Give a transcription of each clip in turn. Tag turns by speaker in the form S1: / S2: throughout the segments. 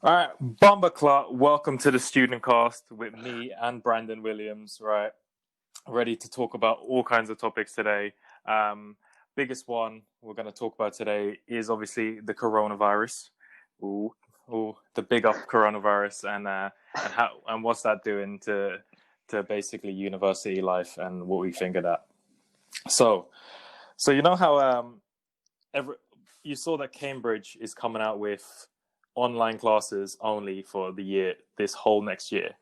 S1: All right, Bomber Clot, welcome to the studentcast with me and Brandon Williams, right? Ready to talk about all kinds of topics today. Biggest one we're going to talk about today is obviously the coronavirus. Ooh, the big up coronavirus, and what's that doing to basically university life and what we think of that. So you know how you saw that Cambridge is coming out with online classes only for the year, this whole next year.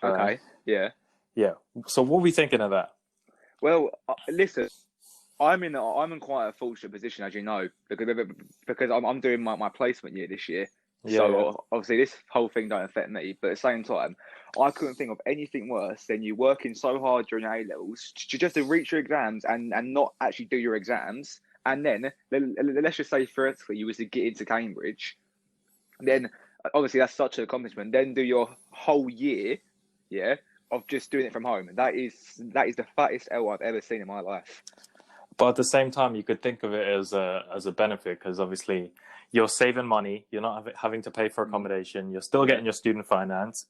S2: Okay. Yeah.
S1: Yeah. So what are we thinking of that?
S2: Well, listen, I'm in quite a fortunate position, as you know, because I'm doing my placement year this year.
S1: Yeah, yeah.
S2: So obviously this whole thing don't affect me, but at the same time, I couldn't think of anything worse than you working so hard during A levels just to reach your exams and not actually do your exams, and then let's just say theoretically you was to get into Cambridge, then obviously that's such an accomplishment. Then do your whole year, yeah, of just doing it from home. That is the fattest L I've ever seen in my life.
S1: But at the same time, you could think of it as a benefit because obviously you're saving money. You're not having to pay for accommodation. You're still getting your student finance.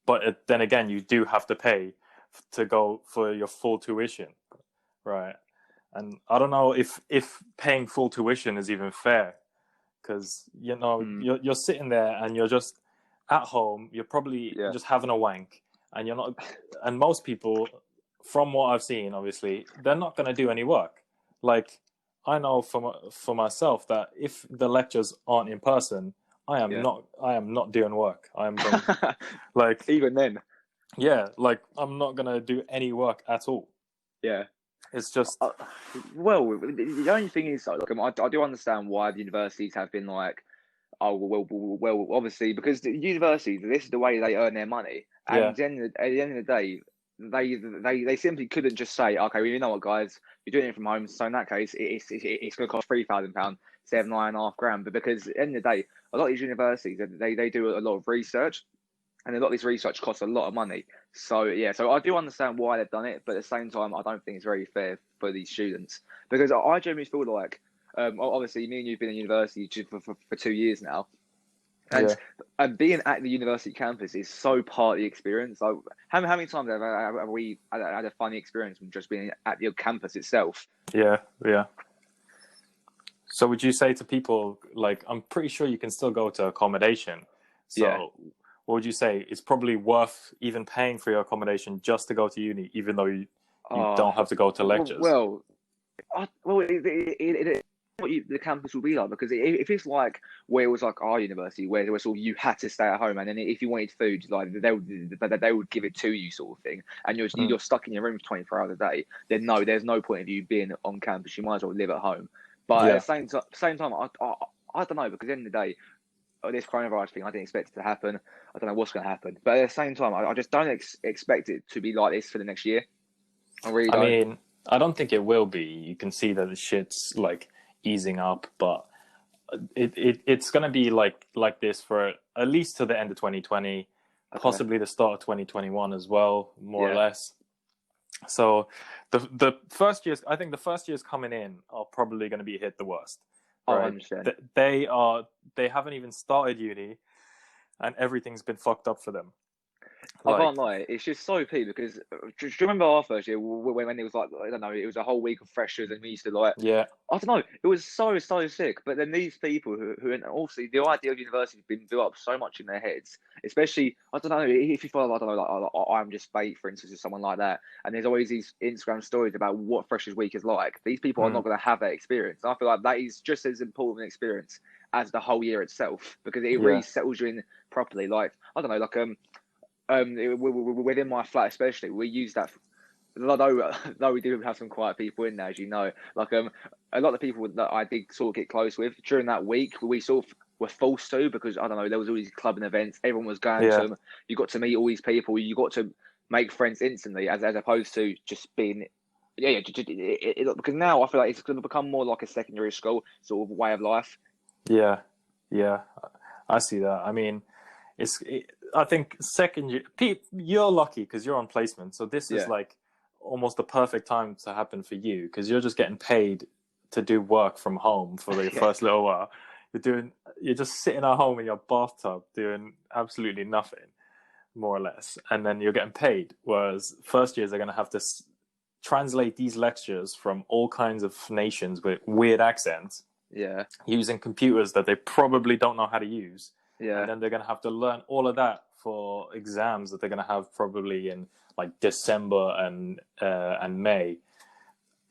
S1: But then again, you do have to pay to go for your full tuition, right? And I don't know if paying full tuition is even fair because you're sitting there and you're just at home. You're probably just having a wank, and you're not. And most people, from what I've seen, obviously, they're not going to do any work. Like I know for myself that if the lectures aren't in person, I am not doing work. I am going, like
S2: Even then,
S1: like I'm not going to do any work at all.
S2: yeah.
S1: It's just
S2: Well, the only thing is, like, I do understand why the universities have been like, oh well, obviously because the universities, this is the way they earn their money, and then at the end of the day, they simply couldn't just say, okay, well, you know what, guys, you're doing it from home, so in that case, it's going to cost £3,000, save £9.5 grand. But because at the end of the day, a lot of these universities, they do a lot of research, and a lot of this research costs a lot of money. So yeah, so I do understand why they've done it, but at the same time, I don't think it's very fair for these students because I genuinely feel like, obviously, me and you've been in university for 2 years now, and being at the university campus is so part of the experience. Like, how many times have we had a funny experience from just being at the campus itself?
S1: yeah. So would you say to people, like, I'm pretty sure you can still go to accommodation. So what would you say? It's probably worth even paying for your accommodation just to go to uni, even though you don't have to go to lectures.
S2: Well, the campus will be like, because if it's like where it was like our university where there was sort of you had to stay at home, and then if you wanted food, like they would give it to you, sort of thing, and you're stuck in your room for 24 hours a day, then no, there's no point of you being on campus. You might as well live at home. But at the same time, I don't know, because at the end of the day, this coronavirus thing, I didn't expect it to happen. I don't know what's going to happen, but at the same time, I just don't expect it to be like this for the next year. I really don't.
S1: I mean, I don't think it will be. You can see that the shit's like easing up, but it's going to be like this for at least to the end of 2020, possibly the start of 2021 as well, more or less. So the first years, I think the first years coming in are probably going to be hit the worst. Right? They haven't even started uni, and everything's been fucked up for them.
S2: I can't lie, it's just so peak because do you remember our first year when it was like, I don't know, it was a whole week of freshers and we used to like, I don't know, it was so sick. But then these people who and also the idea of university has been built up so much in their heads, especially, I don't know, if you follow, I don't know, like I'm just bait, for instance, or someone like that, and there's always these Instagram stories about what freshers week is like. These people are not going to have that experience. And I feel like that is just as important an experience as the whole year itself, because it really settles you in properly. Like, I don't know, like within my flat especially, we use that, though we do have some quiet people in there, as you know, like a lot of people that I did sort of get close with during that week, we sort of were forced to, because I don't know, there was all these clubbing events, everyone was going to them, you got to meet all these people, you got to make friends instantly, as opposed to just being because now I feel like it's going to become more like a secondary school sort of way of life.
S1: Yeah, I see that. I mean, I think second year, Pete, you're lucky because you're on placement. So this is like almost the perfect time to happen for you, because you're just getting paid to do work from home for the first little while. you're just sitting at home in your bathtub doing absolutely nothing, more or less, and then you're getting paid. Whereas first years are going to have to translate these lectures from all kinds of nations with weird accents, using computers that they probably don't know how to use, and then they're going to have to learn all of that for exams that they're going to have probably in like December and May.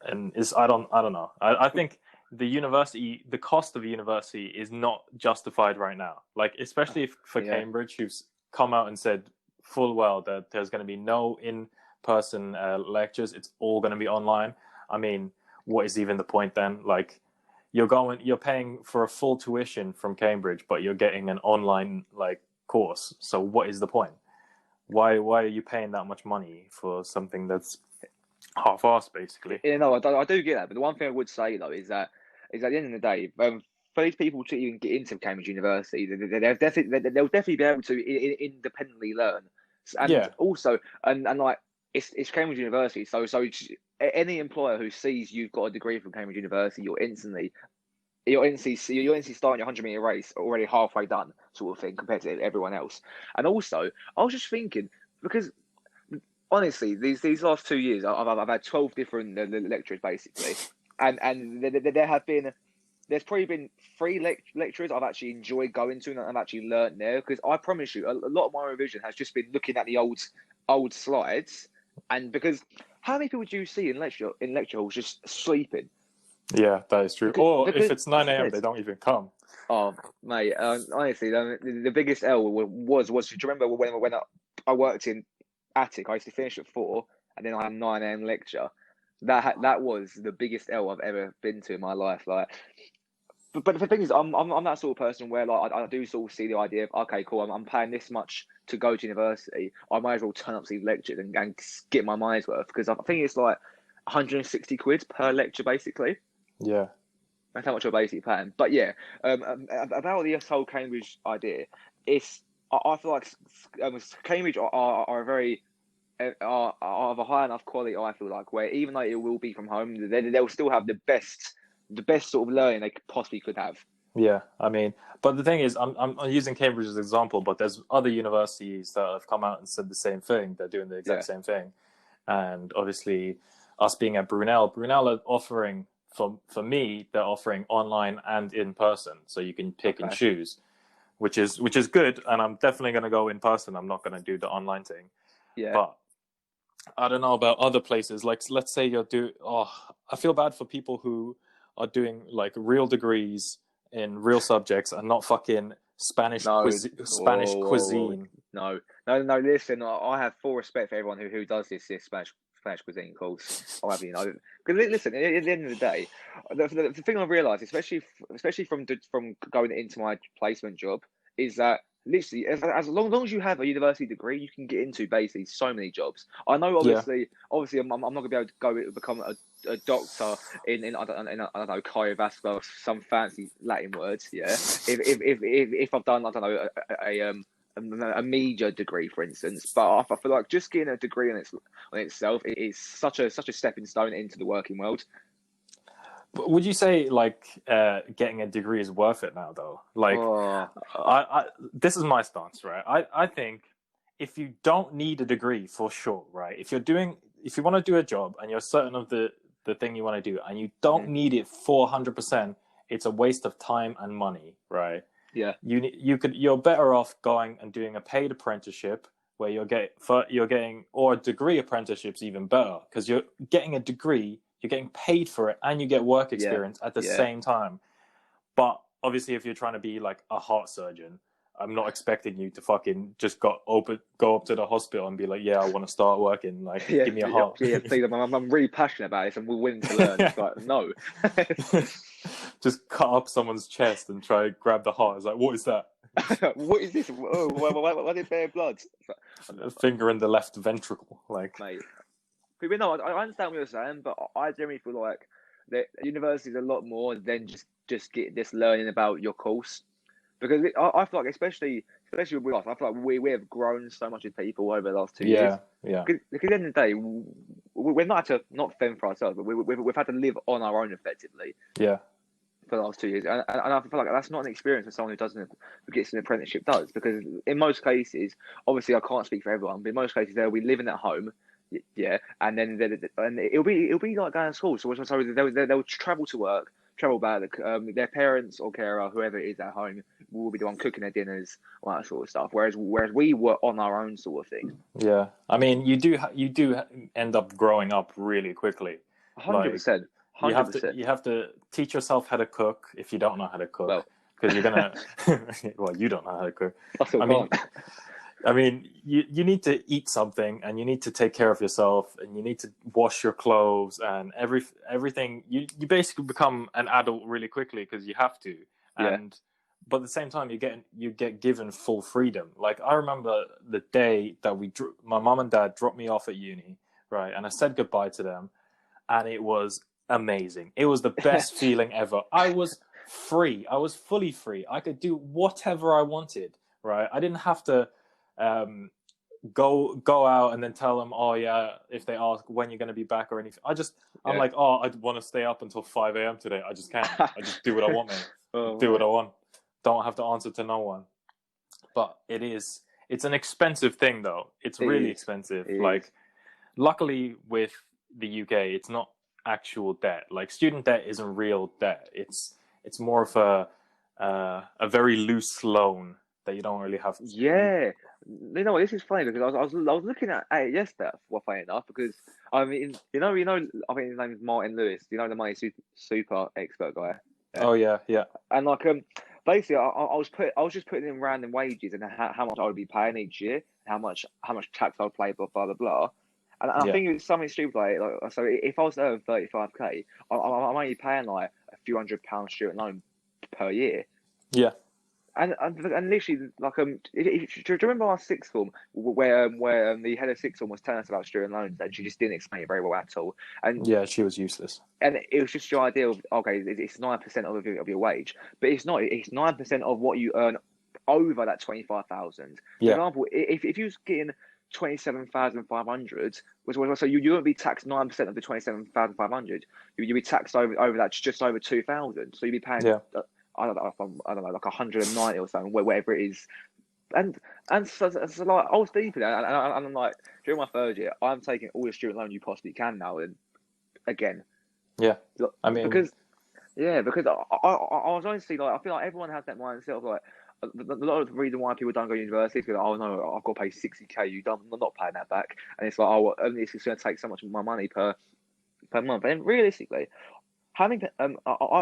S1: And I don't know. I think the cost of a university is not justified right now. Like, especially for Cambridge, who's come out and said full well that there's going to be no in-person lectures. It's all going to be online. I mean, what is even the point then? Like, you're paying for a full tuition from Cambridge, but you're getting an online like course. So what is the point? Why are you paying that much money for something that's half-assed, basically?
S2: No, I do get that. But the one thing I would say though is that at the end of the day, for these people to even get into Cambridge University, they'll definitely be able to independently learn. And also, and like it's Cambridge University, so any employer who sees you've got a degree from Cambridge University, you're instantly starting your 100-meter race already halfway done, sort of thing, compared to everyone else. And also, I was just thinking, because honestly, these last 2 years, I've had 12 different lecturers basically, and there's probably been 3 lecturers I've actually enjoyed going to and I've actually learnt there, because I promise you, a lot of my revision has just been looking at the old slides, and because how many people do you see in lecture halls just sleeping?
S1: Yeah, that is true. Or if it's 9 a.m., they don't even come.
S2: Oh, mate, honestly, the biggest L was do you remember when I worked in Attic, I used to finish at 4 and then I had a 9 a.m. lecture. That was the biggest L I've ever been to in my life. Like, but the thing is, I'm that sort of person where like I do sort of see the idea of, okay, cool, I'm paying this much to go to university, I might as well turn up to these lectures and get my money's worth, because I think it's like 160 quid per lecture basically.
S1: Yeah,
S2: that's how much you're basically paying. But yeah, about the whole Cambridge idea, I feel like Cambridge are very are of a high enough quality. I feel like, where even though it will be from home, they'll still have the best sort of learning they possibly could have.
S1: Yeah, I mean, but the thing is, I'm using Cambridge as an example, but there's other universities that have come out and said the same thing. They're doing the exact same thing, and obviously, us being at Brunel are offering. For me, they're offering online and in person, so you can pick and choose, which is good. And I'm definitely going to go in person. I'm not going to do the online thing.
S2: Yeah.
S1: But I don't know about other places. Like, let's say I feel bad for people who are doing like real degrees in real subjects and not fucking Spanish cuisine.
S2: No. Listen, I have full respect for everyone who does this Spanish cuisine course. I'll have you know, because listen, at the end of the day, the thing I realised, especially from going into my placement job, is that literally as long as you have a university degree, you can get into basically so many jobs. I know, obviously, I'm not going to be able to go become a doctor in I don't know, cardiovascular, some fancy Latin words. Yeah, if I've done, I don't know, a media degree, for instance, but I feel like just getting a degree on itself is such a stepping stone into the working world.
S1: But would you say like getting a degree is worth it now, though? Like, this is my stance, right? I think if you don't need a degree, for sure, right? If you want to do a job and you're certain of the thing you want to do and you don't need it 400%, it's a waste of time and money, right?
S2: Yeah,
S1: you're better off going and doing a paid apprenticeship where you're getting, or a degree apprenticeship's even better, because you're getting a degree, you're getting paid for it, and you get work experience at the same time. But obviously, if you're trying to be like a heart surgeon, I'm not expecting you to fucking just go up to the hospital and be like, yeah, I want to start working. Like, give me a heart.
S2: Yeah, please, I'm really passionate about this and we're willing to learn. It's like, no.
S1: Just cut up someone's chest and try to grab the heart. It's like, what is that?
S2: What is this? Why did bear blood?
S1: A finger in the left ventricle, like.
S2: Mate. But no, I understand what you're saying, but I generally feel like that university is a lot more than just get this learning about your course. Because I feel like, especially with us, I feel like we have grown so much as people over the last 2 years.
S1: Yeah.
S2: Because at the end of the day, we're not fend for ourselves, but we've had to live on our own effectively.
S1: Yeah.
S2: for the last 2 years, and I feel like that's not an experience that someone who gets an apprenticeship does, because in most cases, obviously I can't speak for everyone, but in most cases they'll be living at home, and then it'll be like going to school. So they'll travel to work, travel back. Their parents or carer, whoever it is at home, will be the one cooking their dinners, all that sort of stuff. Whereas we were on our own sort of thing.
S1: Yeah, I mean, you do end up growing up really quickly.
S2: 100%.
S1: You have to teach yourself how to cook if you don't know how to cook, because you're gonna. Well, you don't know how to cook. I mean, you need to eat something, and you need to take care of yourself, and you need to wash your clothes, and everything. You basically become an adult really quickly because you have to. And but at the same time, you get given full freedom. Like, I remember the day that my mom and dad dropped me off at uni, right, and I said goodbye to them, and it was amazing. It was the best feeling ever. I was free. I was fully free. I could do whatever I wanted, right? I didn't have to go out and then tell them, oh yeah, if they ask when you're going to be back or anything. I'm like, oh, I want to stay up until 5 a.m. today. I just can't. I just do what I want, man. Do what I want. Don't have to answer to no one. But it's an expensive thing, though. It's really expensive. Like, luckily with the UK, it's not actual debt. Like, student debt isn't real debt. It's more of a very loose loan that you don't really have to.
S2: Yeah, you know, this is funny because I was looking at it yesterday, well, funny enough, because I mean, you know, I think his name is Martin Lewis. You know, the money super expert guy.
S1: Oh yeah.
S2: And like basically, I was just putting in random wages and how much I would be paying each year, how much tax I would pay, blah blah blah. And I think it's something stupid like so. If I was to earn 35k, I'm only paying like a few £100 student loan per year.
S1: Yeah.
S2: And literally, like, do you remember our sixth form where the head of sixth form was telling us about student loans, and she just didn't explain it very well at all? And
S1: yeah, she was useless.
S2: And it was just your idea of, okay, it's 9% of your wage, but it's not. It's 9% of what you earn over that 25,000. For example, if you was getting 27,500, so you wouldn't be taxed 9% of the 27,500. You'd be taxed over that just over 2,000. So you'd be paying. I don't know, like 190 or something, whatever it is. And so like, I was deep in that, and I'm like, during my third year, I'm taking all the student loan you possibly can now, and again.
S1: Yeah, I mean,
S2: because I was honestly like, I feel like everyone has that mindset of like, a lot of the reason why people don't go to university is because, oh no, I've got to pay 60k, I'm not paying that back, and it's like, oh, only it's going to take so much of my money per month. And realistically, having I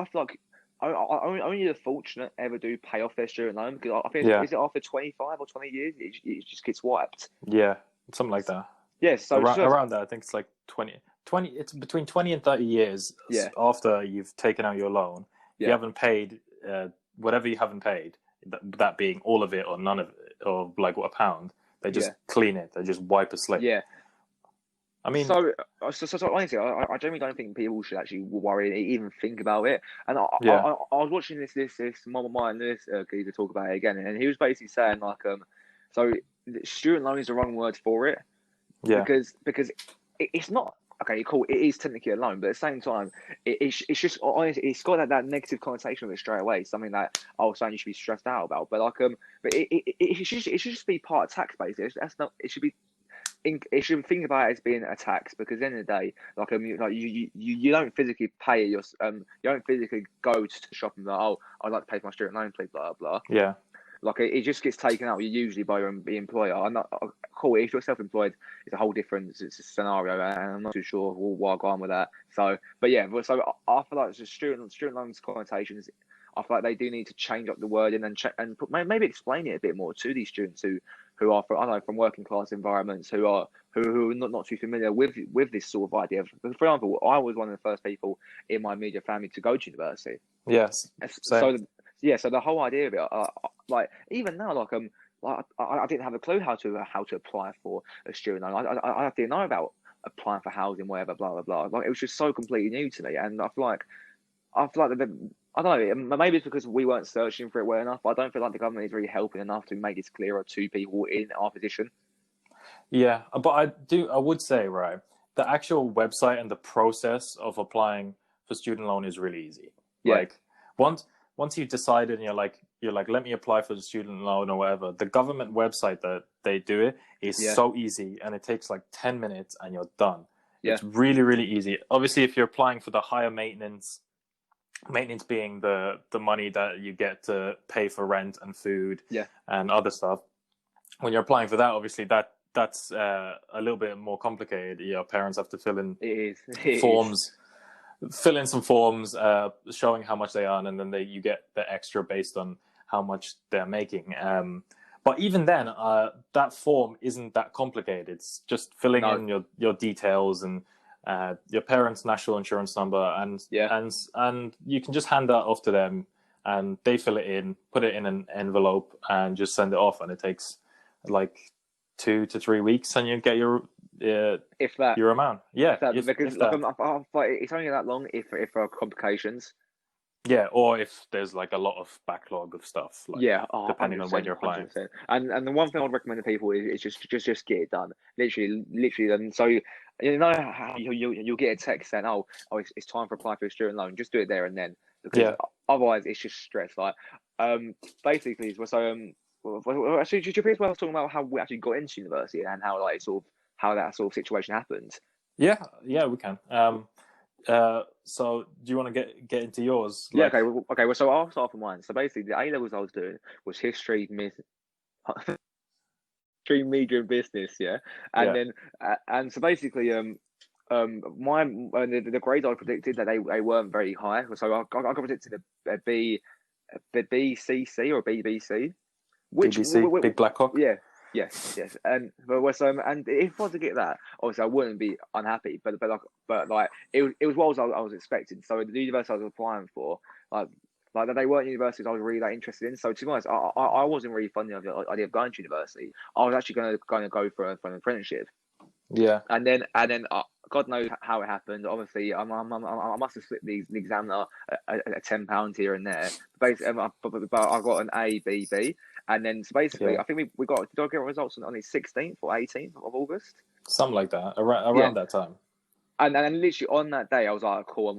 S2: feel like only the fortunate ever do pay off their student loan, because I think is it after 25 or 20 years it just gets wiped.
S1: Yeah, something like that.
S2: Yes, so
S1: around that, I think it's like 20. It's between 20 and 30 years after you've taken out your loan. You haven't paid whatever you haven't paid, that being all of it or none of it, or like a pound. They just clean it. They just wipe a slate.
S2: Yeah.
S1: I mean,
S2: so honestly, I genuinely don't think people should actually worry and even think about it. And I was watching this Martin Lewis geezer talk about it again, and he was basically saying like, so student loan is the wrong word for it. Yeah. Because it's not. Okay, cool. It is technically a loan, but at the same time, it's just honestly, it's got that negative connotation of it straight away. Something that saying you should be stressed out about. But like, but it should just be part of tax base. That's not. It should be. It should think about it as being a tax, because at the end of the day, like you don't physically pay you don't physically go to the shop and be like, oh, I'd like to pay for my student loan, please, blah blah. Yeah. Like it just gets taken out usually by the employer. I'm not cool. If you're self-employed, it's a whole different scenario, and I'm not too sure why I go on with that. So, but yeah, so I feel like it's student loans connotations. I feel like they do need to change up the wording and maybe explain it a bit more to these students who are from working class environments, who are not too familiar with this sort of idea. For example, I was one of the first people in my immediate family to go to university. Yes. Same. So the whole idea of it, like even now, like I didn't have a clue how to apply for a student loan. I didn't know about applying for housing, whatever, blah blah blah. Like it was just so completely new to me, and I feel like I don't know. Maybe it's because we weren't searching for it well enough. But I don't feel like the government is really helping enough to make this clearer to people in our position.
S1: Yeah, but I would say, right, the actual website and the process of applying for student loan is really easy. Yeah. Like once you've decided and you're like, let me apply for the student loan or whatever, the government website that they do it is so easy, and it takes like 10 minutes and you're done. It's really, really easy. Obviously, if you're applying for the higher maintenance being the money that you get to pay for rent and food and other stuff, when you're applying for that, obviously that's a little bit more complicated. Your parents have to fill in some forms showing how much they earn, and then you get the extra based on how much they're making. But even then, that form isn't that complicated. It's just filling in your details and your parents' national insurance number, and you can just hand that off to them, and they fill it in, put it in an envelope, and just send it off. And it takes like 2 to 3 weeks, and you get your your amount.
S2: Because it's only that long if there are complications.
S1: Yeah, or if there's like a lot of backlog of stuff. Like, depending on when you're applying.
S2: 100%. And the one thing I'd recommend to people is just get it done. Literally. And so you know how you'll get a text saying, oh, it's time for applying for a student loan. Just do it there and then, because otherwise it's just stress. Like, basically, actually, did you please was talking about how we actually got into university and how how that sort of situation happened?
S1: Yeah, we can. So do you want to get into yours?
S2: Like... Yeah, okay. Well, so I'll start from mine. So basically, the A levels I was doing was history, media, and business. Yeah, and then and so basically, the grades I predicted that they weren't very high. So I predicted a BCC or BBC,
S1: which BBC, Big Black Hawk.
S2: Yeah. Yes, and if I was to get that, obviously I wouldn't be unhappy. But it was what I was expecting. So the university I was applying for, like they weren't universities I was really that interested in. So to be honest, I wasn't really fond of the idea of going to university. I was actually going to go for an apprenticeship.
S1: Yeah, and then
S2: God knows how it happened. Obviously, I must have slipped the examiner a £10 here and there. Basically, but I got an A, B, B. And then, so basically, I think we got, did I get results on the 16th or 18th of August?
S1: Something like that, around that time.
S2: And then literally on that day, I was like, cool, I'm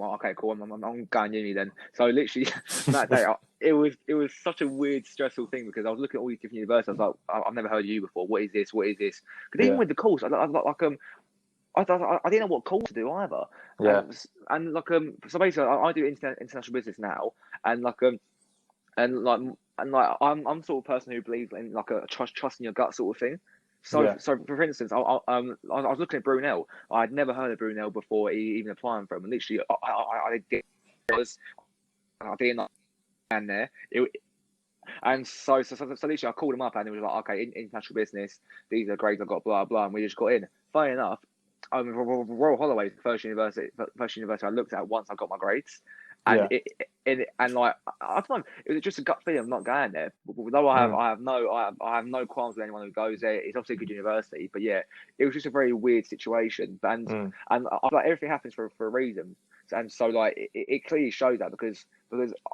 S2: going uni then. So literally that day, it was such a weird, stressful thing, because I was looking at all these different universities. I was like, I've never heard of you before. What is this? Because even with the course, I didn't know what course to do either.
S1: Yeah.
S2: So basically, I do international business now, and I'm sort of person who believes in like a trust in your gut sort of thing. So for instance, I was looking at Brunel. I had never heard of Brunel before even applying for them. And literally, I didn't understand there. And so literally, I called him up and it was like, okay, international business. These are grades I got, blah blah, and we just got in. Funny enough, Royal Holloway, first university I looked at once I got my grades. And I don't know, it was just a gut feeling of not going there. Although I have no qualms with anyone who goes there. It's obviously a good university, but yeah, it was just a very weird situation. And I like everything happens for a reason. And so like it clearly shows that because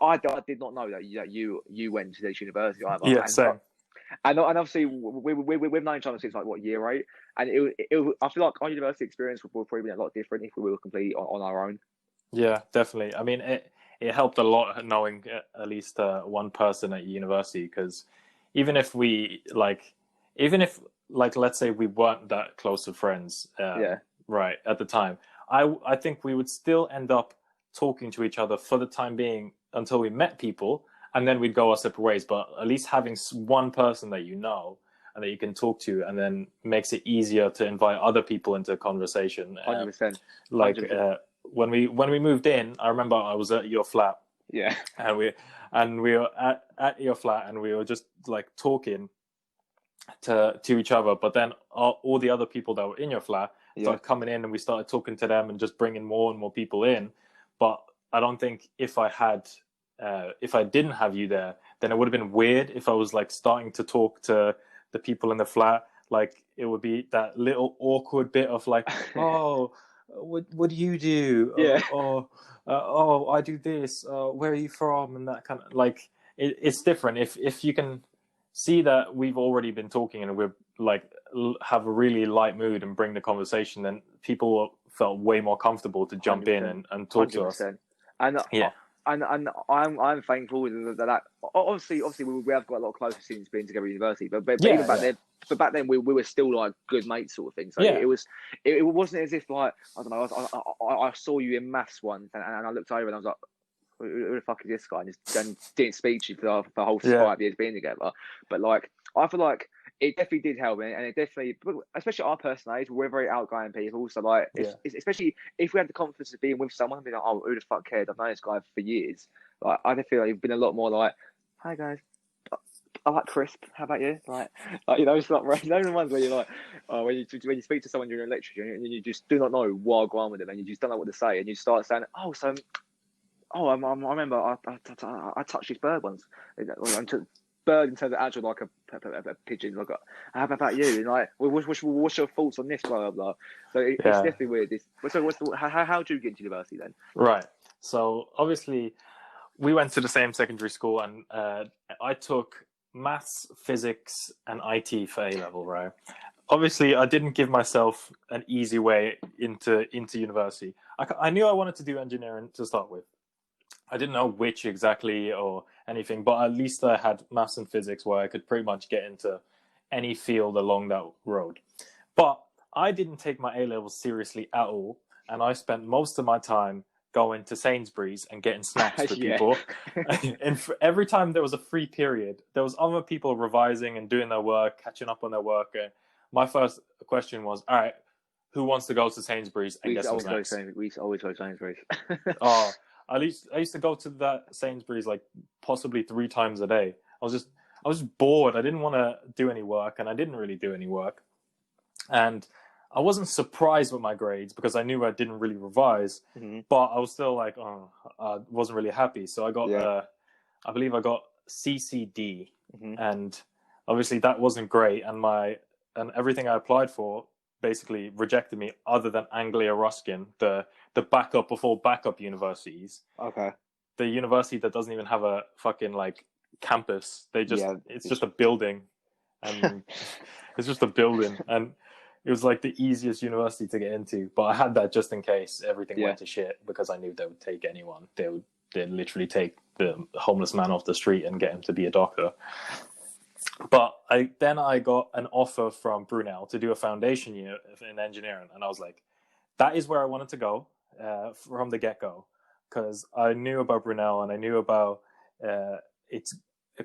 S2: I did not know that you went to this university either.
S1: Yeah, same.
S2: And obviously we've known each other since like year 8, and I feel like our university experience would probably be a lot different if we were completely on our own.
S1: Yeah, definitely. I mean, it helped a lot knowing at least one person at university, because even if let's say we weren't that close of friends, right at the time, I think we would still end up talking to each other for the time being until we met people, and then we'd go our separate ways. But at least having one person that you know and that you can talk to, and then makes it easier to invite other people into a conversation.
S2: 100%.
S1: When we moved in, I remember I was at your flat.
S2: Yeah.
S1: And we were at your flat, and we were just like talking to each other. But then all the other people that were in your flat started coming in, and we started talking to them and just bringing more and more people in. But I don't think if I didn't have you there, then it would have been weird if I was like starting to talk to the people in the flat. Like it would be that little awkward bit of like, oh. What do you do?
S2: Yeah.
S1: I do this. Where are you from? And that kind of like it's different if you can see that we've already been talking and we're like have a really light mood and bring the conversation, then people felt way more comfortable to jump 100%. In and talk 100%.
S2: To us. And and I'm thankful that obviously we have got a lot of closer since being together at university, but even back then. But back then we were still like good mates, sort of thing. So it wasn't as if like I don't know. I saw you in maths once, and I looked over and I was like, who the fuck is this guy? And just didn't speak to you for the whole 5 years being together. But like, I feel like it definitely did help, and it definitely, especially our personal age, we're very outgoing people. So like, especially if we had the confidence of being with someone, and being like, oh, who the fuck cares? I've known this guy for years. Like, I feel like you've been a lot more like, hi guys. I like crisp. How about you? Like you know, it's not right. You know the ones where you're like, when you speak to someone during a lecture, and you just do not know what go on with them, and you just don't know what to say, and you start saying, I remember I touched this bird once. Bird in terms of actual like a pigeon. Like, how about you? And like, what's your thoughts on this? Blah blah blah. So it's definitely weird. How do you get into university then?
S1: Right. So obviously, we went to the same secondary school, and I took maths, physics, and IT for A level. Right. Obviously, I didn't give myself an easy way into university. I knew I wanted to do engineering to start with. I didn't know which exactly or anything, but at least I had maths and physics where I could pretty much get into any field along that road. But I didn't take my A-levels seriously at all, and I spent most of my time going to Sainsbury's and getting snacks for people. And every time there was a free period, there was other people revising and doing their work, catching up on their work. And my first question was, all right, who wants to go to Sainsbury's and get some snacks?
S2: We used to always go to Sainsbury's.
S1: I used to go to that Sainsbury's like possibly 3 times a day. I was just bored. I didn't want to do any work, and I didn't really do any work. And I wasn't surprised with my grades because I knew I didn't really revise, but I was still like, I wasn't really happy. So I got, I believe I got CCD, and obviously that wasn't great. And everything I applied for basically rejected me, other than Anglia Ruskin, the backup of all backup universities.
S2: Okay.
S1: The university that doesn't even have a fucking like campus. It's just a building, and it's just a building, and it was like the easiest university to get into. But I had that just in case everything went to shit, because I knew they would take anyone. They'd literally take the homeless man off the street and get him to be a doctor. But I got an offer from Brunel to do a foundation year in engineering, and I was like, that is where I wanted to go from the get-go, because I knew about Brunel and I knew about its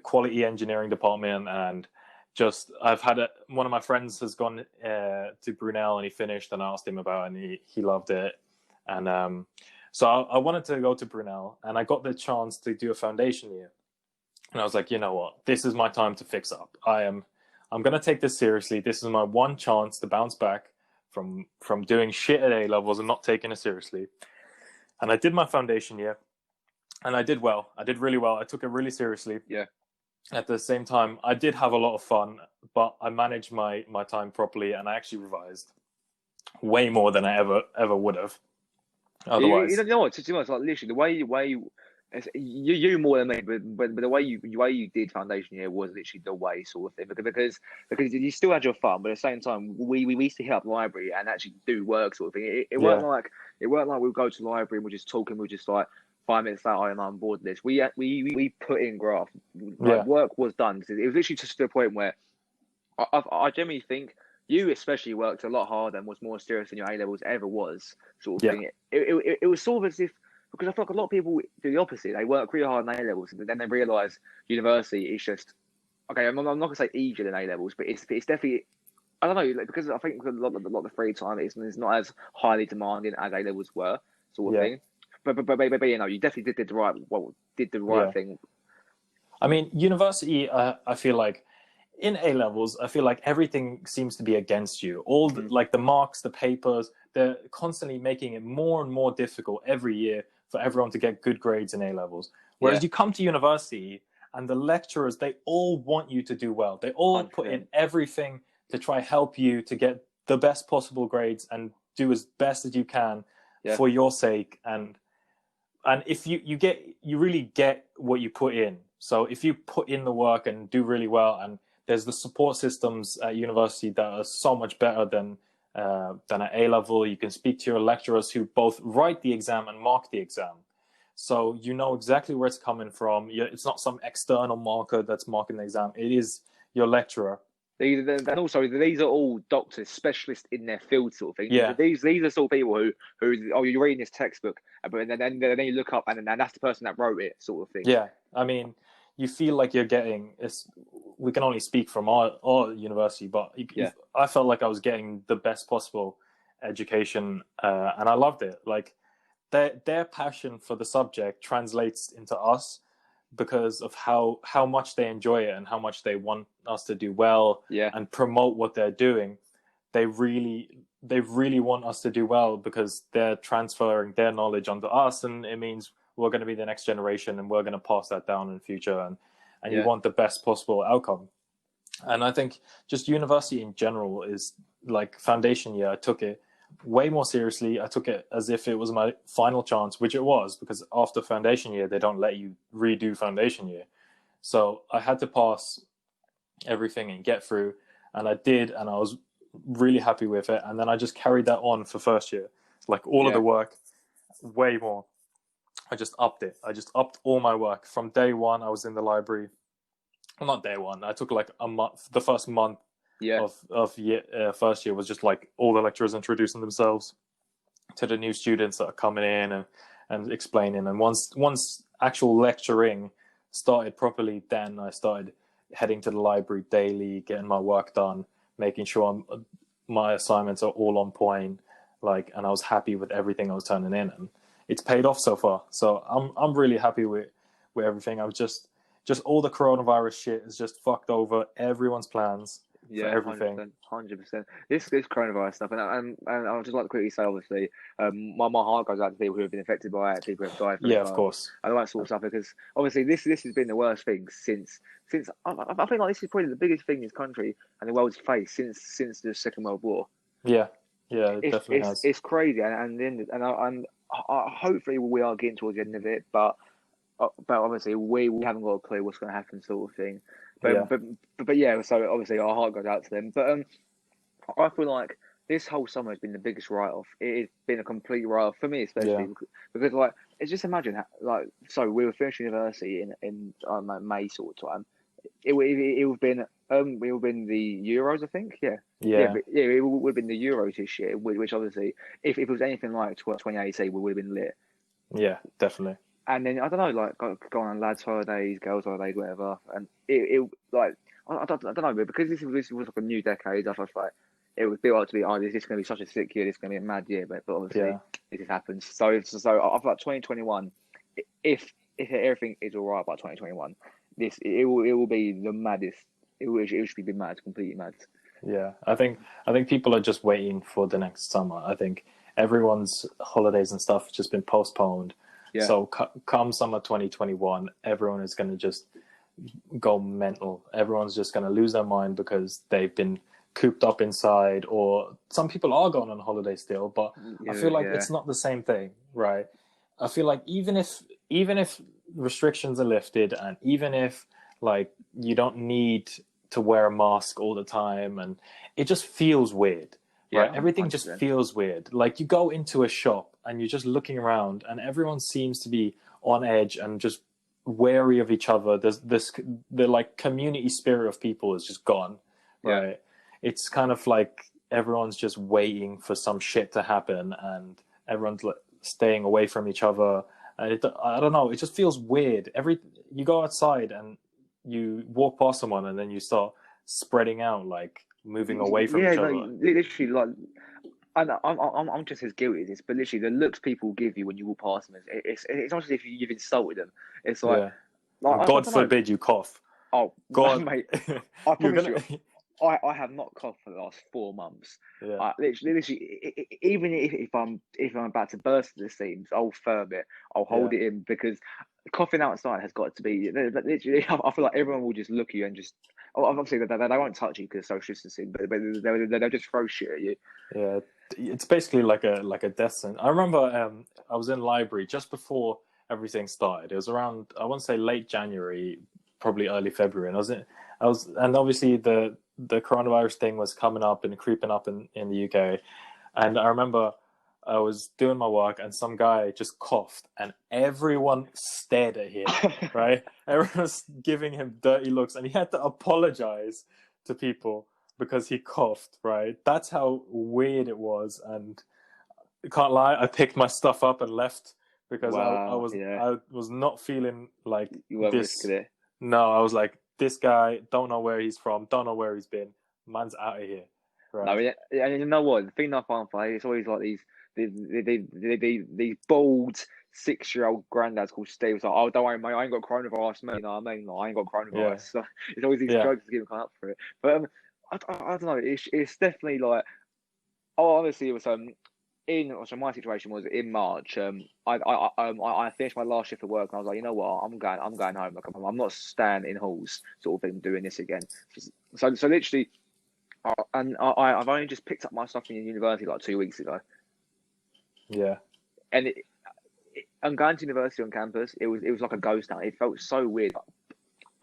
S1: quality engineering department, and just I've had one of my friends has gone to Brunel and he finished, and I asked him about it, and he loved it, and so I wanted to go to Brunel, and I got the chance to do a foundation year. And I was like, you know what? This is my time to fix up. I'm going to take this seriously. This is my one chance to bounce back from doing shit at A-levels and not taking it seriously. And I did my foundation year, and I did well. I did really well. I took it really seriously.
S2: Yeah.
S1: At the same time, I did have a lot of fun, but I managed my time properly, and I actually revised way more than I ever would have. Otherwise,
S2: you know what? To be honest, like literally the way you more than me, but the way you did foundation year was literally the way, sort of thing, because you still had your fun, but at the same time we used to hit up library and actually do work, sort of thing. It weren't like we would go to library and we're just talking, we're just like 5 minutes later, I'm bored of this. We put in graft. Work was done. It was literally just to the point where I generally think you especially worked a lot harder and was more serious than your A-levels ever was, sort of thing. It was sort of as if, because I feel like a lot of people do the opposite. They work really hard in A-levels, and then they realise university is just, okay, I'm not going to say easier than A-levels, but it's definitely, I don't know, like, because I think a lot of the free time is not as highly demanding as A-levels were, sort of thing. But you know, you definitely did the right thing.
S1: I mean, university, I feel like, in A-levels, I feel like everything seems to be against you. All like the marks, the papers, they're constantly making it more and more difficult every year for everyone to get good grades in A-levels. Whereas you come to university and the lecturers, they all want you to do well. They all 100%. Put in everything to try help you to get the best possible grades and do as best as you can for your sake. And if you really get what you put in. So if you put in the work and do really well, and there's the support systems at university that are so much better than at A-level. You can speak to your lecturers who both write the exam and mark the exam. So you know exactly where it's coming from. It's not some external marker that's marking the exam. It is your lecturer.
S2: And also, these are all doctors, specialists in their field, sort of thing.
S1: Yeah.
S2: These are sort of people who you're reading this textbook, but then you look up and that's the person that wrote it, sort of thing.
S1: Yeah, I mean, you feel like you're getting. We can only speak from our university, but I felt like I was getting the best possible education, and I loved it. Like their passion for the subject translates into us because of how much they enjoy it and how much they want us to do well and promote what they're doing. They really want us to do well because they're transferring their knowledge onto us, and it means we're going to be the next generation and we're going to pass that down in the future, and you want the best possible outcome. And I think just university in general is like foundation year. I took it way more seriously. I took it as if it was my final chance, which it was, because after foundation year, they don't let you redo foundation year. So I had to pass everything and get through, and I did, and I was really happy with it. And then I just carried that on for first year, like all of the work, way more. I just upped it. I just upped all my work. From day one, I was in the library. Well, not day one. I took like a month. The first month of year, first year was just like all the lecturers introducing themselves to the new students that are coming in and explaining. And once actual lecturing started properly, then I started heading to the library daily, getting my work done, making sure my assignments are all on point. And I was happy with everything I was turning in, and it's paid off so far. So I'm really happy with everything. I'm just all the coronavirus shit has just fucked over everyone's plans for everything.
S2: 100%. This coronavirus stuff, and I would just like to quickly say, obviously, my heart goes out to people who have been affected by it, people who have died from it.
S1: Yeah, of course.
S2: And all that sort of stuff, because obviously this has been the worst thing since I think like this is probably the biggest thing this country and the world's faced since the Second World War.
S1: Yeah, it definitely has.
S2: It's crazy, and hopefully we are getting towards the end of it, but obviously we haven't got a clue what's going to happen, sort of thing. But yeah, so obviously our heart goes out to them. But I feel like this whole summer has been the biggest write-off. It has been a complete write-off for me, especially because like it's just imagine so we were finishing university in May sort of time. It would have been the Euros, I think. It would have been the Euros this year, which obviously if it was anything like 2018, we would have been lit.
S1: Yeah, definitely.
S2: And then I don't know, like going on lads' holidays, girls' holidays, whatever. And it like I don't know, but because this was like a new decade, I was like it would feel like to be this is going to be such a sick year, this is going to be a mad year, but obviously it just happens. So I feel like 2021, if everything is all right by 2021, it will be the maddest. It should be mad, completely mad.
S1: Yeah, I think people are just waiting for the next summer. I think everyone's holidays and stuff has just been postponed. Yeah. So come summer 2021, everyone is going to just go mental. Everyone's just going to lose their mind because they've been cooped up inside, or some people are going on holiday still, but I feel like it's not the same thing, right? I feel like even if restrictions are lifted, and even if like you don't need to wear a mask all the time, and it just feels weird. Right, everything 100%. Just feels weird. Like you go into a shop and you're just looking around, and everyone seems to be on edge and just wary of each other. The like community spirit of people is just gone. Right, it's kind of like everyone's just waiting for some shit to happen, and everyone's like staying away from each other. And I don't know. It just feels weird. You go outside and you walk past someone, and then you start spreading out like. Moving away from each other.
S2: Literally, like, and I'm just as guilty as this, but literally, the looks people give you when you walk past them, it's not as if you've insulted them. It's like,
S1: God forbid you cough.
S2: Oh,
S1: God,
S2: mate, I promise you, I have not coughed for the last 4 months.
S1: Yeah.
S2: Literally, even if I'm about to burst at the seams, I'll firm it. I'll hold it in, because coughing outside has got to be. Literally, I feel like everyone will just look at you and just. Obviously, they won't touch you because social distancing, but they'll just throw shit at you.
S1: Yeah, it's basically like a death sentence. I remember I was in library just before everything started. It was around, I want to say late January, probably early February, and and obviously the coronavirus thing was coming up and creeping up in the UK, and I remember I was doing my work and some guy just coughed and everyone stared at him, right? Everyone was giving him dirty looks and he had to apologize to people because he coughed, right? That's how weird it was. And I can't lie, I picked my stuff up and left because I was not feeling like
S2: you weren't
S1: this.
S2: risking it.
S1: No, I was like, this guy, don't know where he's from, don't know where he's been. Man's out of here. Right.
S2: No, and you know what? The thing I find funny, it's always like these bald 6-year-old granddads called Steve. It's like, oh, don't worry, mate, I ain't got coronavirus, mate. You know what I mean? Like, I ain't got coronavirus.
S1: Yeah.
S2: So it's always these jokes to keep them up for it. But I don't know. It's definitely like, obviously it was so my situation was in March. I finished my last shift at work and I was like, you know what, I'm going home. Like, I'm not standing in halls, sort of thing, doing this again. So literally. And I've only just picked up my stuff in university like 2 weeks ago.
S1: Yeah.
S2: And I'm going to university on campus. It was like a ghost town. It felt so weird.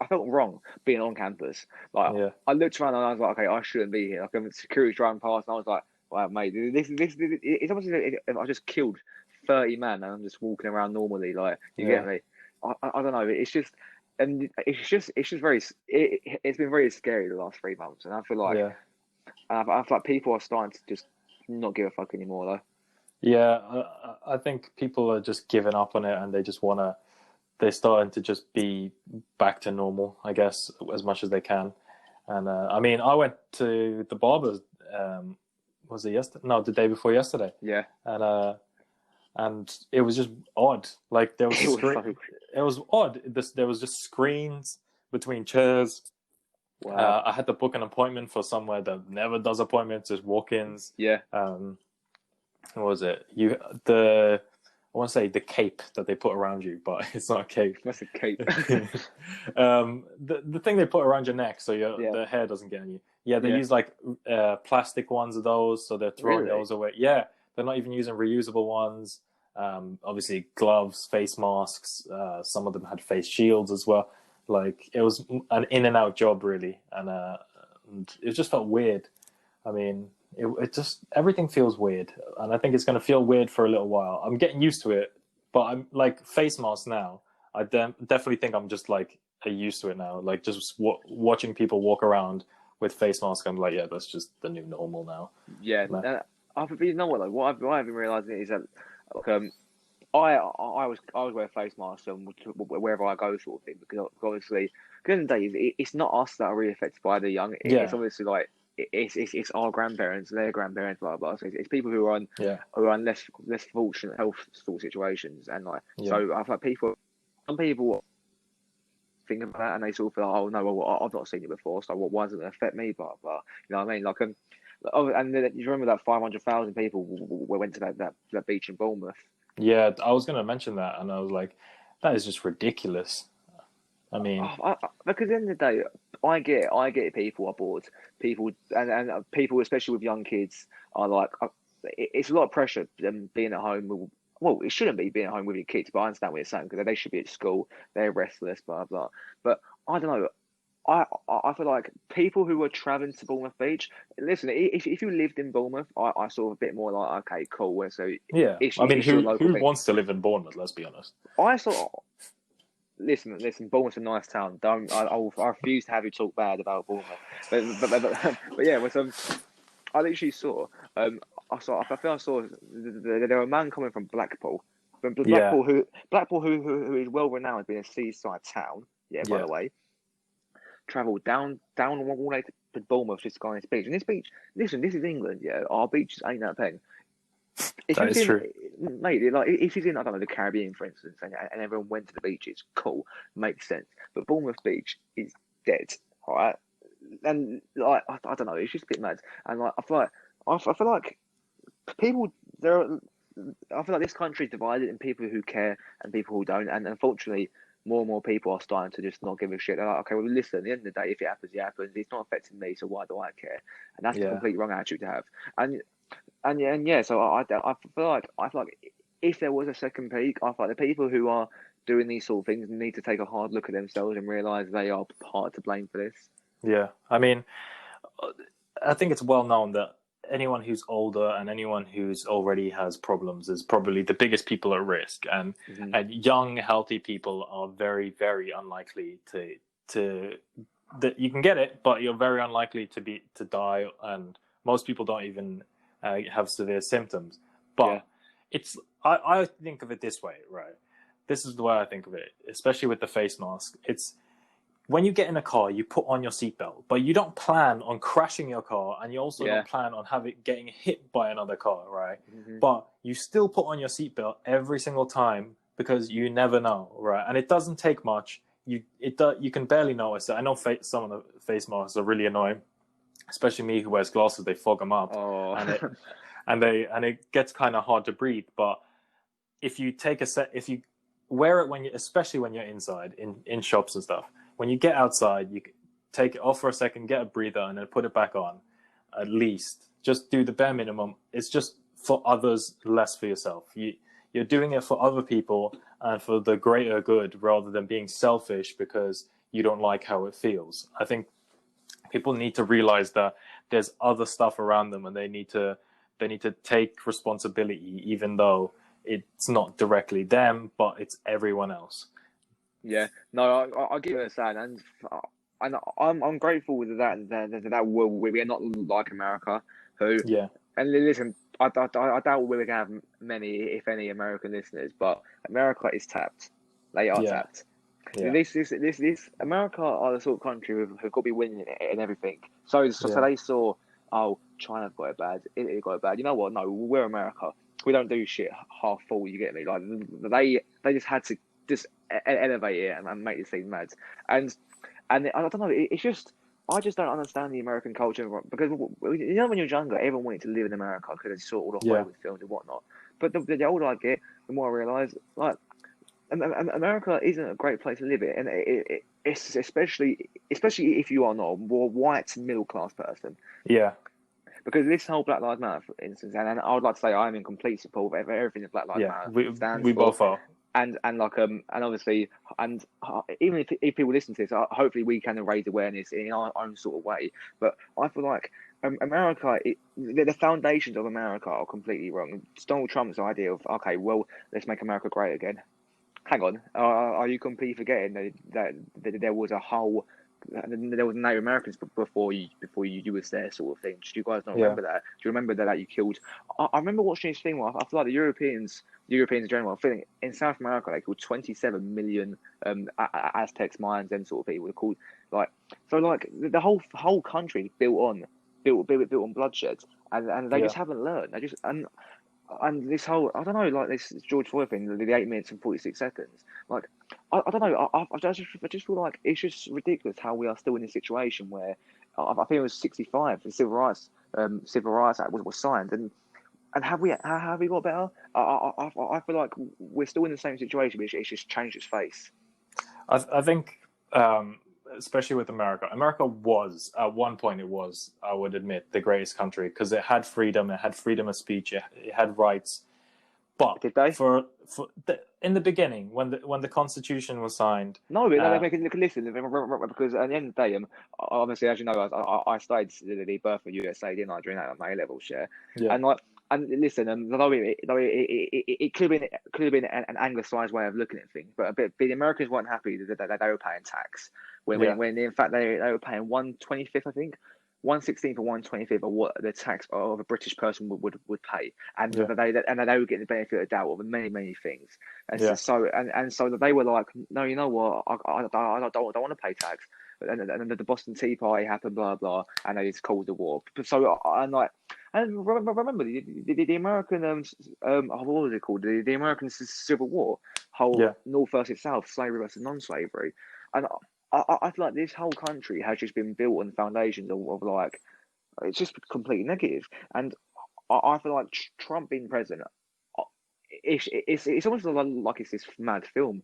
S2: I felt wrong being on campus. Like I looked around and I was like, okay, I shouldn't be here. Like the security driving past, and I was like, wow, mate, this it's almost as if I just killed 30 men and I'm just walking around normally. Like, you get me? I don't know. It's just. And it's just very. It's been very scary the last 3 months, and I feel like I feel like people are starting to just not give a fuck anymore, though.
S1: Yeah, I think people are just giving up on it, and they just they're starting to just be back to normal, I guess, as much as they can. And I mean, I went to the barber's. Was it yesterday? No, the day before yesterday.
S2: Yeah.
S1: And it was just odd. Like there was it was odd. There was just screens between chairs.
S2: Wow.
S1: I had to book an appointment for somewhere that never does appointments, just walk-ins.
S2: Yeah.
S1: What was it? I want to say the cape that they put around you, but it's not a cape.
S2: What's a cape?
S1: The thing they put around your neck so the hair doesn't get on you. Yeah, they use like plastic ones of those, so they're throwing those away. Yeah, they're not even using reusable ones. Obviously gloves, face masks, some of them had face shields as well. Like it was an in and out job really. And it just felt weird. I mean, it just, everything feels weird. And I think it's going to feel weird for a little while. I'm getting used to it, but I'm like face masks now. I definitely think I'm just like used to it now. Like just watching people walk around with face masks, I'm like, yeah, that's just the new normal now.
S2: Yeah. You know what? Like what I've been realizing is that I always wear face masks wherever I go, sort of thing, because obviously, at the end of the day, it's not us that are really affected by the young. It's obviously like it's our grandparents, their grandparents, blah blah. So it's people who are on less fortunate health sort of situations, and like so I feel like some people think about that and they sort of feel like, oh no, well, I've not seen it before, so why does it affect me? Blah blah. You know what I mean? Like and then you remember that 500,000 people went to that beach in Bournemouth.
S1: Yeah, I was going to mention that, and I was like, that is just ridiculous. I mean,
S2: because at the end of the day, I get people are bored. People and people, especially with young kids, are like, it's a lot of pressure being at home. Well, it shouldn't be being at home with your kids, but I understand what you're saying because they should be at school. They're restless, blah blah. But I don't know. I feel like people who are traveling to Bournemouth Beach, listen, if you lived in Bournemouth, I saw a bit more like, okay, cool. So
S1: yeah, I mean, who wants to live in Bournemouth? Let's be honest.
S2: I saw. Listen. Bournemouth's a nice town. I refuse to have you talk bad about Bournemouth. But yeah, I literally saw. I saw there were a man coming from Blackpool. Blackpool who is well renowned as being a seaside town. Yeah, by the way. Travel down one way to Bournemouth just to go on this beach. And this beach, listen, this is England, yeah. Our beaches ain't that peng.
S1: That is true.
S2: Mate, like if he's in, I don't know, the Caribbean, for instance, and everyone went to the beaches, cool, makes sense. But Bournemouth Beach is dead, all right? And like I don't know, it's just a bit mad. And like I feel like people I feel like this country is divided in people who care and people who don't. And unfortunately, more and more people are starting to just not give a shit. They're like, okay, well, listen, at the end of the day, if it happens, it happens. It's not affecting me, so why do I care? And that's the complete wrong attitude to have. And yeah, so I feel like if there was a second peak, I feel like the people who are doing these sort of things need to take a hard look at themselves and realise they are part to blame for this.
S1: Yeah, I mean, I think it's well known that anyone who's older and anyone who's already has problems is probably the biggest people at risk, and young healthy people are very, very unlikely to that you can get it, but you're very unlikely to die, and most people don't even have severe symptoms. But I think of it this way, right? This is the way I think of it, especially with the face mask. It's when you get in a car, you put on your seatbelt, but you don't plan on crashing your car, and you also don't plan on getting hit by another car, right? But you still put on your seatbelt every single time because you never know, right? And it doesn't take much. You can barely notice it. I know some of the face masks are really annoying, especially me who wears glasses. They fog them up, and it gets kind of hard to breathe. But if you if you wear it especially when you're inside in shops and stuff. When you get outside, you take it off for a second, get a breather, and then put it back on. At least, just do the bare minimum. It's just for others, less for yourself. You're doing it for other people and for the greater good, rather than being selfish because you don't like how it feels. I think people need to realize that there's other stuff around them, and they need to take responsibility, even though it's not directly them, but it's everyone else.
S2: Yeah, no, I get what you're saying, and I'm grateful that we are not like America, who and listen, I doubt we're gonna have many, if any, American listeners, but America is tapped. They are tapped. Yeah. This America are the sort of country who've got to be winning in everything. So they saw, China got it bad, Italy got it bad. You know what? No, we're America. We don't do shit half full. You get me? Like they just had to just elevate it and make it seem mad. And I don't know. It's just I just don't understand the American culture, because when you're younger, everyone wanted to live in America because they saw all the Hollywood films and whatnot. But the older I get, the more I realise, like, America isn't a great place to live in, and it's especially if you are not a more white middle class person.
S1: Yeah.
S2: Because this whole Black Lives Matter, for instance, and I would like to say I'm in complete support of everything that Black Lives Matter stands
S1: we
S2: for.
S1: Both are.
S2: And obviously, even if people listen to this, hopefully we can raise awareness in our own sort of way. But I feel like America, the foundations of America are completely wrong. Donald Trump's idea of, okay, well, let's make America great again. Hang on, are you completely forgetting that there was Native Americans before you was there, sort of thing? Do you guys not remember that? Do you remember that you killed? I remember watching this thing where I feel like the Europeans in general, I think in South America they killed 27 million Aztecs, Mayans, them sort of people. They're called the whole country built on bloodshed, and they just haven't learned. They just and this whole, I don't know, like this George Floyd thing, the 8 minutes and 46 seconds. Like, I don't know. I just feel like it's just ridiculous how we are still in this situation where I think it was 65, the Civil Rights Act was signed, and have we got better? I feel like we're still in the same situation, but it's just changed its face.
S1: I think, especially with America was, at one point, I would admit, the greatest country, because it had freedom of speech, it had rights. But
S2: did they?
S1: In the beginning, when the Constitution was signed,
S2: no, but listen, because at the end of the day, obviously, as you know, I studied the birth of USA, didn't I, during that A-level share, and listen, although it could have been an anglicised way of looking at things, but the Americans weren't happy that they were paying tax when in fact they were paying 1/25, I think, 1/16 or 1/25 of what the tax of a British person would pay, and they were getting the benefit of the doubt of many things, and so they were like, no, you know what, I don't want to pay tax, and the Boston Tea Party happened, blah blah, and they just caused the war. So and remember the American what was it called, the American Civil War, North versus South, slavery versus non-slavery, and I feel like this whole country has just been built on the foundations of like, it's just completely negative. And I feel like Trump being president, it's almost like it's this mad film.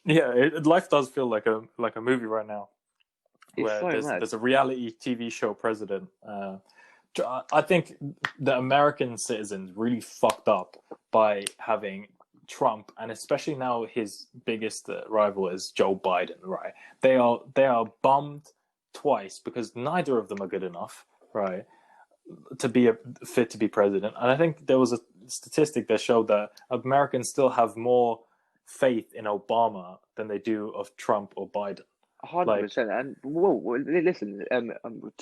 S1: Yeah, life does feel like a movie right now, where there's a reality TV show president. I think the American citizens really fucked up by having Trump, and especially now his biggest rival is Joe Biden, right? They are bummed twice because neither of them are good enough, right? to be fit to be president. And I think there was a statistic that showed that Americans still have more faith in Obama than they do of Trump or Biden.
S2: 100%. And well, listen,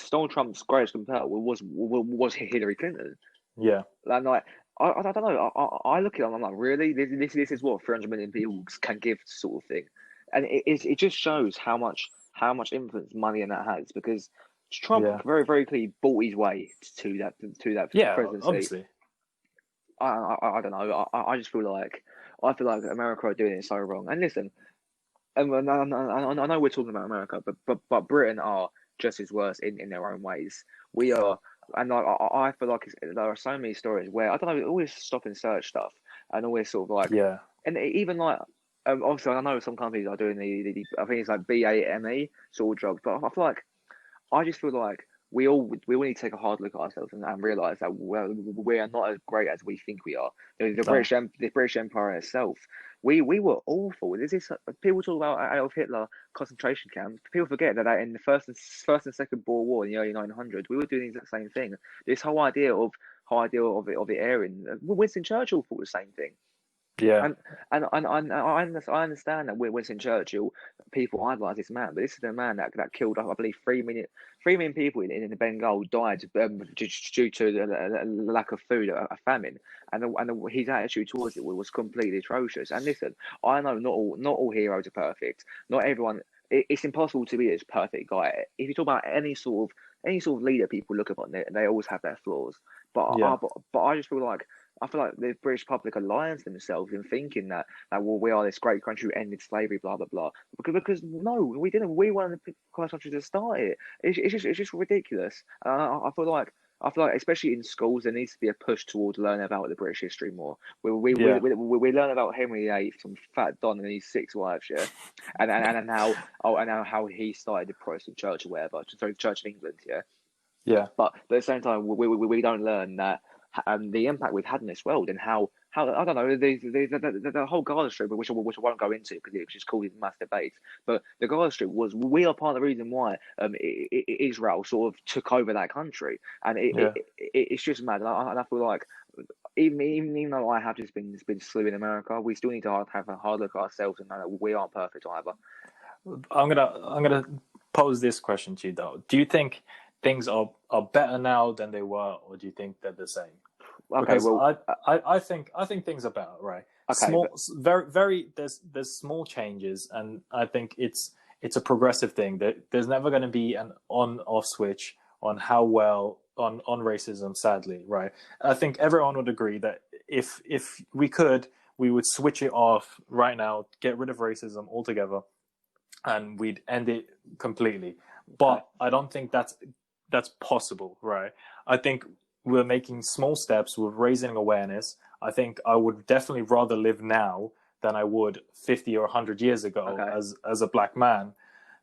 S2: Donald Trump's greatest competitor was Hillary Clinton.
S1: Yeah.
S2: And like, I don't know. I look at it and I'm like, really? This is what 300 million people can give, sort of thing. And it just shows how much influence money in that has, because Trump very, very clearly bought his way to that presidency.
S1: Obviously.
S2: I don't know. I just feel like America are doing it so wrong. And listen, and I know we're talking about America, but Britain are just as worse in their own ways. We are, and I feel like there are so many stories where, I don't know, always stop and search stuff, and always sort of like, and even like, obviously I know some companies are doing the I think it's like BAME sort of drugs, but I just feel like we all need to take a hard look at ourselves and realise that we are not as great as we think we are. The British Empire itself, we were awful. People talk about Adolf Hitler concentration camps. People forget that in the first and second Boer War in the early 900s, we were doing the exact same thing. This whole idea of it airing. Winston Churchill thought the same thing.
S1: Yeah,
S2: and I understand that Winston Churchill, people idolise this man, but this is the man that killed, I believe, 3 million people in the Bengal died due to the lack of food, a famine, and his attitude towards it was completely atrocious. And listen, I know not all heroes are perfect. Not everyone. It's impossible to be this perfect guy. If you talk about any sort of leader people look upon, they always have their flaws. But I just feel like the British public are lying to themselves in thinking that well, we are this great country who ended slavery, blah blah blah. Because no, we didn't. We were the first country to start it. It's just ridiculous. I feel like, especially in schools, there needs to be a push towards learning about the British history more. We learn about Henry VIII from Fat Don and his 6 wives, and how he started the Protestant Church or whatever, sorry, the Church of England, But at the same time, we don't learn that. The impact we've had in this world, and how I don't know, the whole Gaza Strip, which I won't go into because it's just causing mass debates. But the Gaza Strip we are part of the reason why Israel sort of took over that country, and it's just mad. And I feel like even though I have just been slewing America, we still need to have a hard look at ourselves and know that we aren't perfect either.
S1: I'm gonna pose this question to you though. Do you think things are better now than they were, or do you think they're the same?
S2: Okay,
S1: because I think things are better, right?
S2: Okay,
S1: very there's small changes, and I think it's a progressive thing. There's never going to be an on-off switch on how well on racism, sadly, right? I think everyone would agree that if we could, we would switch it off right now, get rid of racism altogether, and we'd end it completely. But I don't think that's possible, right? I think we're making small steps. We're raising awareness. I think I would definitely rather live now than I would 50 or 100 years ago as a black man.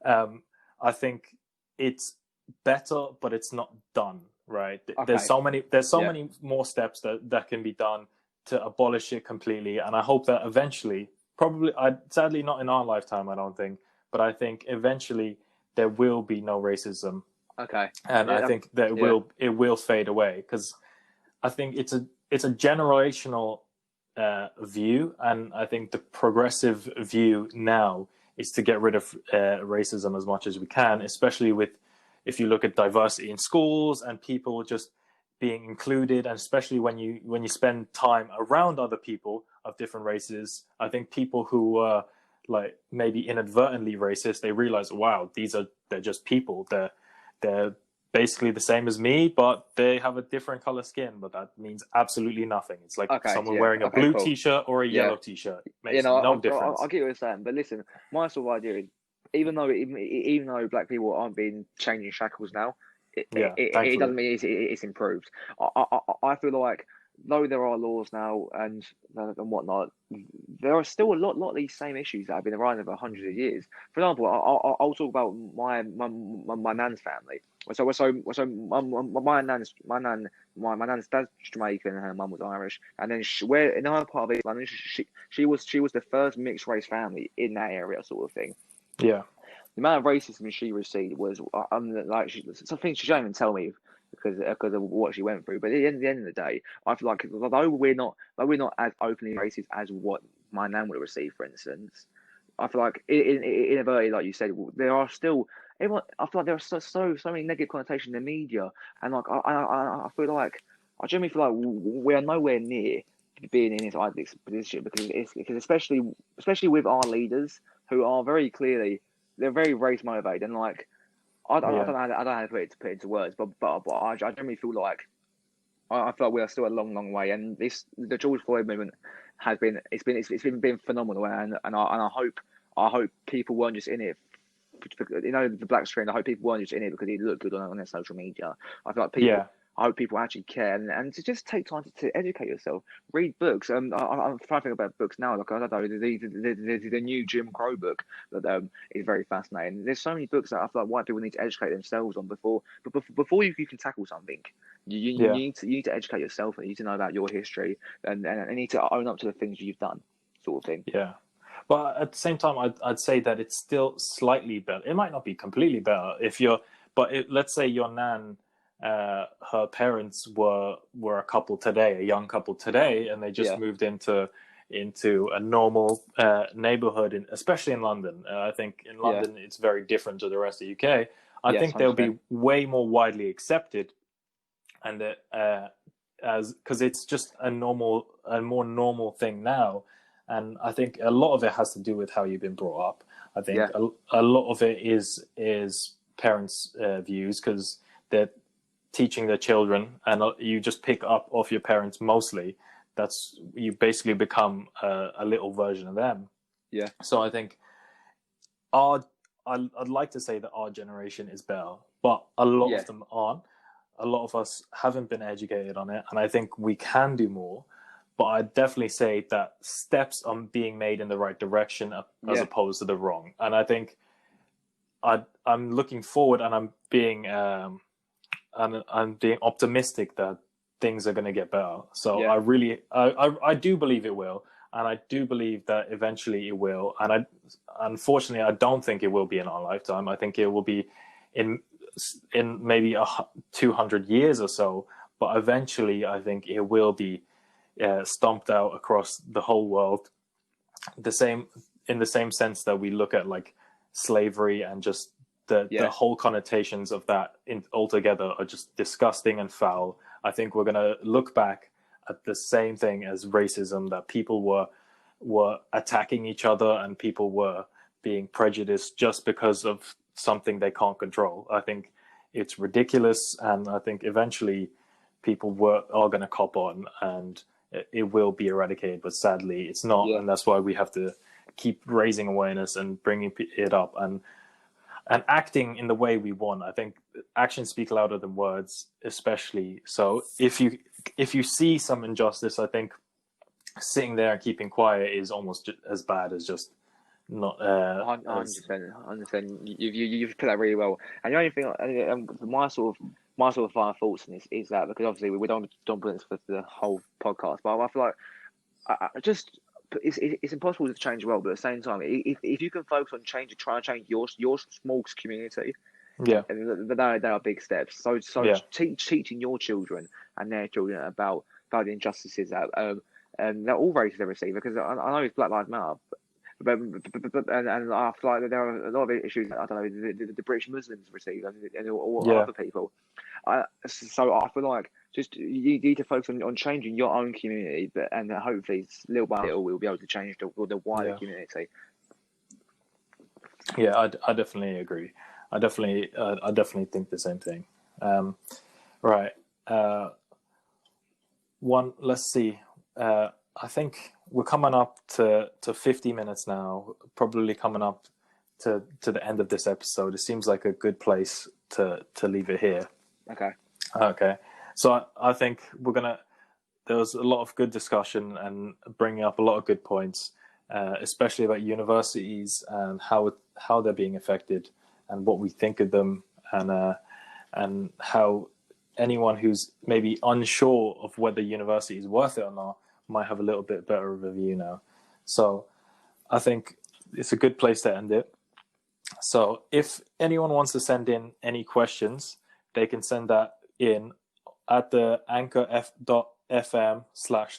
S1: I think it's better, but it's not done, right? There's so many more steps that can be done to abolish it completely. And I hope that eventually, sadly not in our lifetime, I don't think, but I think eventually there will be no racism.
S2: Okay.
S1: And I think that it will fade away, because I think it's a generational view, and I think the progressive view now is to get rid of racism as much as we can, especially if you look at diversity in schools and people just being included, and especially when you spend time around other people of different races. I think people who are like maybe inadvertently racist, they realize, wow, they're just people. They're basically the same as me, but they have a different color skin. But that means absolutely nothing. It's like someone wearing a blue t-shirt or a yellow t-shirt. Makes no difference.
S2: I'll get what you're saying, but listen, my sort of idea is, even though black people aren't being chained in shackles now, it doesn't mean it's improved. I feel like, though there are laws now and whatnot, there are still a lot of these same issues that have been around for hundreds of years. For example, I'll talk about my nan's family. So my nan's dad's Jamaican and her mum was Irish, and then in her part of East London, she was the first mixed race family in that area, sort of thing.
S1: Yeah.
S2: The amount of racism she received was something she don't even tell me. because of what she went through. But at the end of the day, I feel like although we're not as openly racist as what my nan would have received, for instance, I feel like inadvertently, like you said, there are still everyone. I feel like there are so many negative connotations in the media, and like I feel like I genuinely feel like we are nowhere near being in this ideal position because especially with our leaders who are very clearly they're very race motivated and like I don't know how to put it into words, but I generally feel like I feel like we are still a long way, and the George Floyd movement has been phenomenal, and I hope people weren't just in it. The black screen. I hope people weren't just in it because it looked good on their social media. I feel like people. Yeah. I hope people actually care and to just take time to educate yourself, read books. I'm trying to think about books now. Like I don't know, the new Jim Crow book that is very fascinating. There's so many books that I feel like white people need to educate themselves on before you can tackle something. You need to educate yourself and you need to know about your history and need to own up to the things you've done, sort of thing.
S1: Yeah. But at the same time, I'd say that it's still slightly better. It might not be completely better let's say your nan. Her parents were a couple today, a young couple today, and they just moved into a normal neighborhood, especially in London. I think in London it's very different to the rest of the UK. I think they'll be way more widely accepted, and because it's just a more normal thing now. And I think a lot of it has to do with how you've been brought up. I think a lot of it is parents' views because they're teaching their children, and you just pick up off your parents mostly. That's you basically become a little version of them.
S2: Yeah.
S1: So I think I'd like to say that our generation is better, but a lot of them aren't. A lot of us haven't been educated on it, and I think we can do more. But I'd definitely say that steps are being made in the right direction as opposed to the wrong. And I think I'm looking forward, and I'm being optimistic that things are going to get better. So I do believe it will, and I do believe that eventually it will. And unfortunately, I don't think it will be in our lifetime. I think it will be in maybe 200 years or so. But eventually, I think it will be stomped out across the whole world. In the same sense that we look at like slavery and just the whole connotations of that altogether are just disgusting and foul. I think we're going to look back at the same thing as racism, that people were attacking each other and people were being prejudiced just because of something they can't control. I think it's ridiculous, and I think eventually people are going to cop on and it will be eradicated, but sadly it's not. And that's why we have to keep raising awareness and bringing it up and acting in the way we want. I think actions speak louder than words, especially. So if you see some injustice, I think sitting there and keeping quiet is almost as bad as just not.
S2: 100%. You've put that really well. And the only thing, my sort of final thoughts on this is that because obviously we don't put this for the whole podcast, but I feel like it's impossible to change the world, but at the same time, if you can focus on trying to change your small community, they are big steps. So teaching your children and their children about the injustices that they're all races they receive, because I know it's Black Lives Matter, but I feel like there are a lot of issues that, I don't know, the British Muslims receive and all other people. So I feel like just you need to focus on changing your own community, and hopefully little by little we'll be able to change the wider community.
S1: Yeah, I definitely agree. I definitely think the same thing. Right. Let's see. I think we're coming up to 50 minutes now, probably coming up to the end of this episode. It seems like a good place to leave it here. Okay. So I think there was a lot of good discussion and bringing up a lot of good points, especially about universities and how they're being affected and what we think of them, and how anyone who's maybe unsure of whether university is worth it or not might have a little bit better of a view now. So I think it's a good place to end it. So if anyone wants to send in any questions, they can send that in at the anchor.fm/the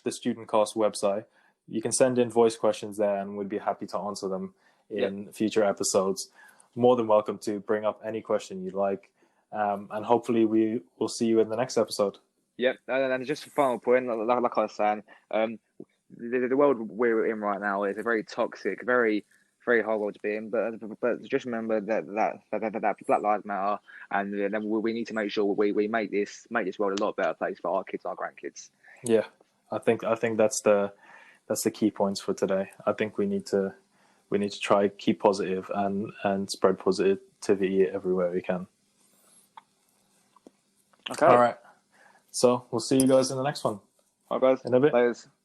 S1: studentcast website. You can send in voice questions there, and we'd be happy to answer them in future episodes. More than welcome to bring up any question you'd like, and hopefully we will see you in the next episode.
S2: Yep, and just a final point, like I was saying, the world we're in right now is a very toxic, very hard world to be in. But just remember that Black Lives Matter, and then we need to make sure we make this world a lot better place for our kids, our grandkids.
S1: Yeah, I think that's the key points for today. I think we need to try keep positive and spread positivity everywhere we can.
S2: Okay.
S1: All right. So we'll see you guys in the next one.
S2: All right, guys.
S1: In a bit.
S2: Laters.